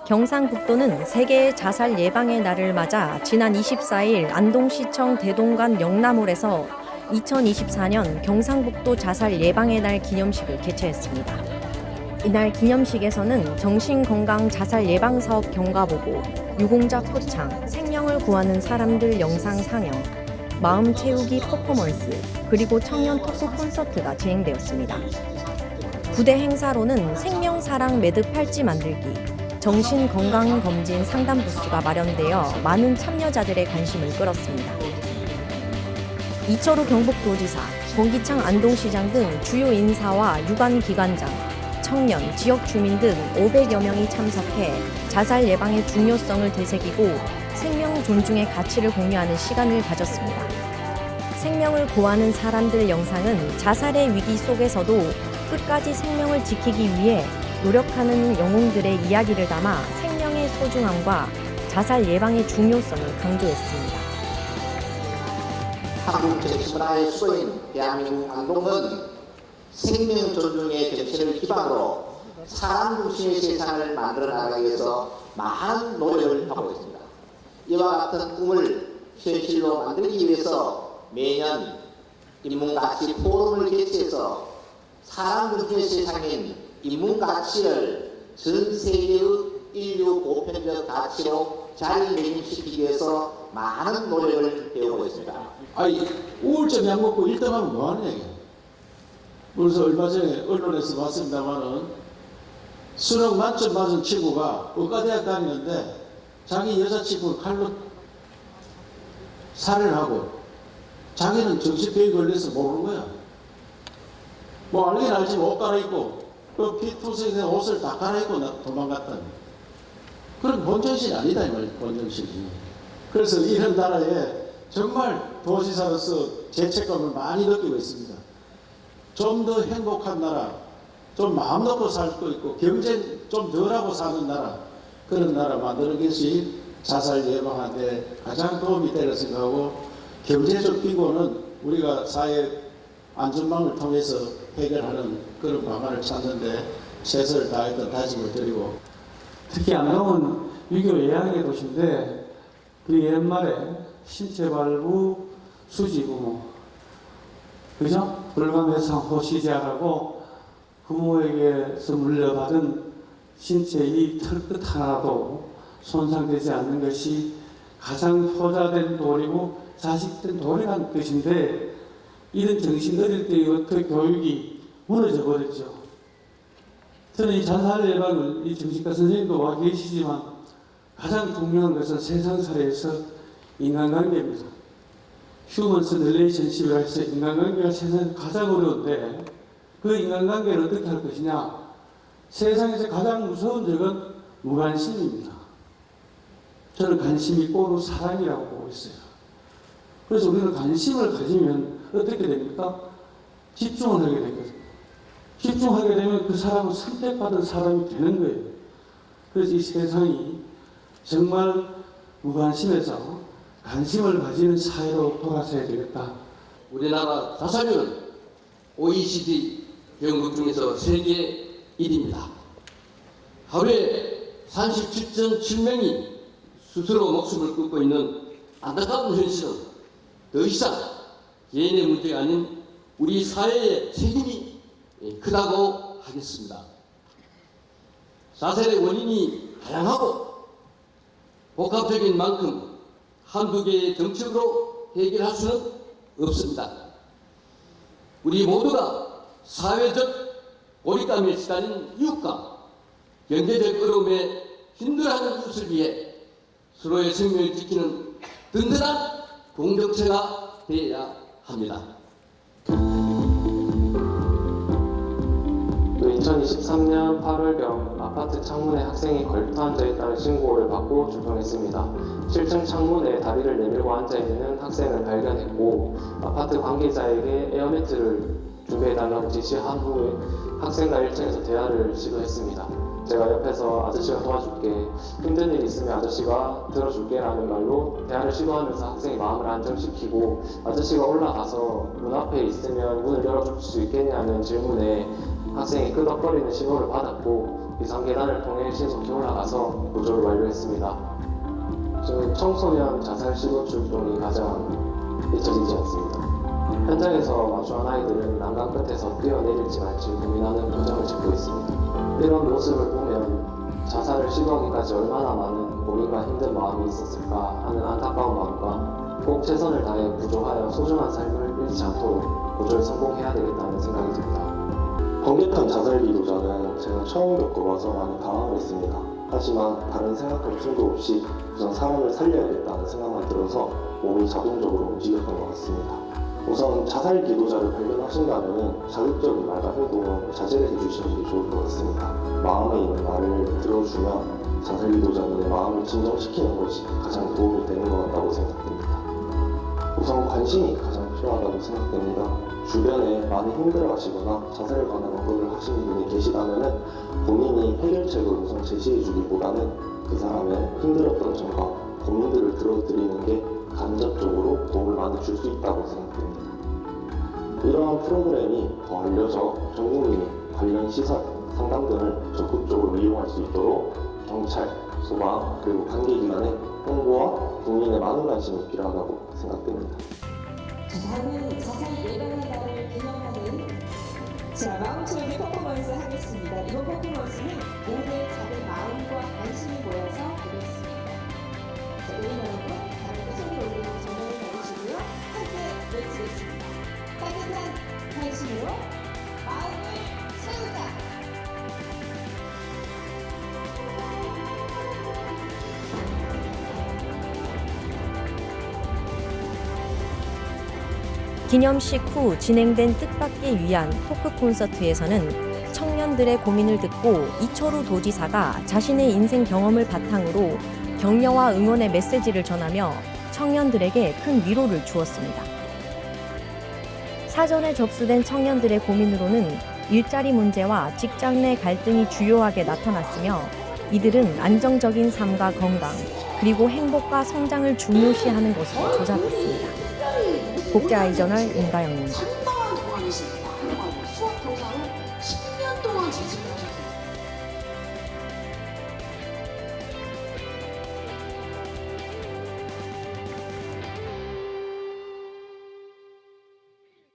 경상북도는 세계 자살 예방의 날을 맞아 지난 24일 안동시청 대동간 영남홀에서 2024년 경상북도 자살 예방의 날 기념식을 개최했습니다. 이날 기념식에서는 정신건강 자살 예방 사업 경과보고, 유공자 포창, 생명을 구하는 사람들 영상 상영, 마음 채우기 퍼포먼스, 그리고 청년 토크 콘서트가 진행되었습니다. 부대 행사로는 생명사랑 매듭 팔찌 만들기, 정신건강검진 상담 부스가 마련되어 많은 참여자들의 관심을 끌었습니다. 이철우 경북도지사, 권기창 안동시장 등 주요 인사와 유관기관장, 청년, 지역 주민 등 500여 명이 참석해 자살 예방의 중요성을 되새기고 생명 존중의 가치를 공유하는 시간을 가졌습니다. 생명을 구하는 사람들 영상은 자살의 위기 속에서도 끝까지 생명을 지키기 위해 노력하는 영웅들의 이야기를 담아 생명의 소중함과 자살 예방의 중요성을 강조했습니다. 한국 정치문화의 수도인 대한민국 안동은 생명 존중의 정신을 기반으로 사람 중심의 세상을 만들어 나가기 위해서 많은 노력을 하고 있습니다. 이와 같은 꿈을 현실로 만들기 위해서 매년 인문가치 포럼을 개최해서 사람 중심의 세상인 인문가치를 전 세계의 인류 보편적 가치로 자리매김시키기 위해서 많은 노력을 해오고 있습니다. 아니, 우울증 약 먹고 1등하면 뭐하는 얘기야? 그래서 얼마 전에 언론에서 봤습니다마는 수능 만점 맞은 친구가 의과대학 다니는데 자기 여자친구 칼로 살해하고 자기는 정신병이 걸려서 모르는 거야. 뭐 알긴 알지만 옷 갈아입고 그 피투성이된 옷을 다 갈아입고 도망갔다니. 그런 본정신이 아니다 이 말이야. 본정신이. 그래서 이런 나라에 정말 도지사로서 죄책감을 많이 느끼고 있습니다. 좀 더 행복한 나라, 좀 마음 놓고 살 수도 있고 경쟁 좀 덜하고 사는 나라, 그런 나라 만드는 것이 자살 예방하는 데 가장 도움이 되리라 생각하고, 경제적 비고는 우리가 사회 안전망을 통해서 해결하는 그런 방안을 찾는데 최선을 다했던 다짐을 드리고, 특히 안동은 유교 예양의 도시인데 그 옛말에 신체발부 수지부모, 그죠? 불감회상 호시자라고 부모에게서 물려받은 신체의 털끝 하나도 손상되지 않는 것이 가장 효자된 도리고 자식된 도리라는 뜻인데, 이런 정신 어릴 때부터 교육이 무너져 버렸죠. 저는 이 자살 예방을, 이 정신과 선생님도 와 계시지만 가장 중요한 것은 세상살이에서 인간관계입니다. 휴먼스 릴레이션십이라 해서 인간관계가 세상에서 가장 어려운데, 그 인간관계를 어떻게 할 것이냐. 세상에서 가장 무서운 적은 무관심입니다. 저는 관심이 꼬로 사랑이라고 보고 있어요. 그래서 우리는 관심을 가지면 어떻게 됩니까? 집중을 하게 되거든요. 집중하게 되면 그 사람은 선택받은 사람이 되는 거예요. 그래서 이 세상이 정말 무관심에서 관심을 가지는 사회로 돌아서야 되겠다. 우리나라 자살률은 OECD 병국 중에서 세계 1위입니다. 하루에 37.7명이 스스로 목숨을 끊고 있는 안타까운 현실은 더 이상 개인의 문제가 아닌 우리 사회의 책임이 크다고 하겠습니다. 자살의 원인이 다양하고 복합적인 만큼 한두 개의 정책으로 해결할 수는 없습니다. 우리 모두가 사회적 고립감에 시달린 이웃과 경제적 어려움에 힘들어하는 이웃을 위해 서로의 생명을 지키는 든든한 공동체가 되어야 합니다. 2023년 8월경 아파트 창문에 학생이 걸터 앉아있다는 신고를 받고 출동했습니다. 7층 창문에 다리를 내밀고 앉아있는 학생을 발견했고, 아파트 관계자에게 에어매트를 준비해달라고 지시한 후에 학생과 1층에서 대화를 시도했습니다. 제가 옆에서 아저씨가 도와줄게, 힘든 일 있으면 아저씨가 들어줄게 라는 말로 대화를 시도하면서 학생의 마음을 안정시키고, 아저씨가 올라가서 문 앞에 있으면 문을 열어줄 수 있겠냐는 질문에 학생이 끄덕거리는 신호를 받았고, 비상계단을 통해 신속히 올라가서 구조를 완료했습니다. 저는 청소년 자살 시도 출동이 가장 잊혀지지 않습니다. 현장에서 마주한 아이들은 난간 끝에서 뛰어내릴지 말지 고민하는 표정을 짓고 있습니다. 이런 모습을 보면 자살을 시도하기까지 얼마나 많은 고민과 힘든 마음이 있었을까 하는 안타까운 마음과 꼭 최선을 다해 구조하여 소중한 삶을 잃지 않도록 구조에 성공해야 되겠다는 생각이 듭니다. 번개탄 자살 기도자는 제가 처음 겪어봐서 많이 당황을 했습니다. 하지만 다른 생각할 틈도 없이 우선 사람을 살려야겠다는 생각만 들어서 몸이 자동적으로 움직였던 것 같습니다. 우선 자살 기도자를 발견하신다면 자극적인 말과 행동은 자제를 해주시는 게 좋을 것 같습니다. 마음에 있는 말을 들어주면 자살 기도자분의 마음을 진정시키는 것이 가장 도움이 되는 것 같다고 생각됩니다. 우선 관심이 가장 필요하다고 생각됩니다. 주변에 많이 힘들어하시거나 자살에 관한 언급을 하시는 분이 계시다면 본인이 해결책을 우선 제시해주기보다는 그 사람의 힘들었던 점과 고민들을 들어드리는 게 간접적으로 도움을 많이 줄 수 있다고 생각됩니다. 이러한 프로그램이 더 알려져 전 국민이 관련 시설, 상담 등을 적극적으로 이용할 수 있도록 경찰, 소방, 그리고 관계기관의 홍보와 국민의 많은 관심이 필요하다고 생각됩니다. 다음은 자살 예방의 날을 기념하는 마음처럼 퍼포먼스 하겠습니다. 이번 퍼포먼스는 모두의 작은 마음과 관심이 모여서 하겠습니다. 우리 여러분, 다음에 손을 올리고 전화를 받으시고요. 함께 외치겠습니다. 따뜻한 관심으로 마음을 채우자. 기념식 후 진행된 뜻받기 위한 토크 콘서트에서는 청년들의 고민을 듣고 이철우 도지사가 자신의 인생 경험을 바탕으로 격려와 응원의 메시지를 전하며 청년들에게 큰 위로를 주었습니다. 사전에 접수된 청년들의 고민으로는 일자리 문제와 직장 내 갈등이 주요하게 나타났으며 이들은 안정적인 삶과 건강, 그리고 행복과 성장을 중요시하는 것으로 조사됐습니다. 국제아이저널 임가영입니다.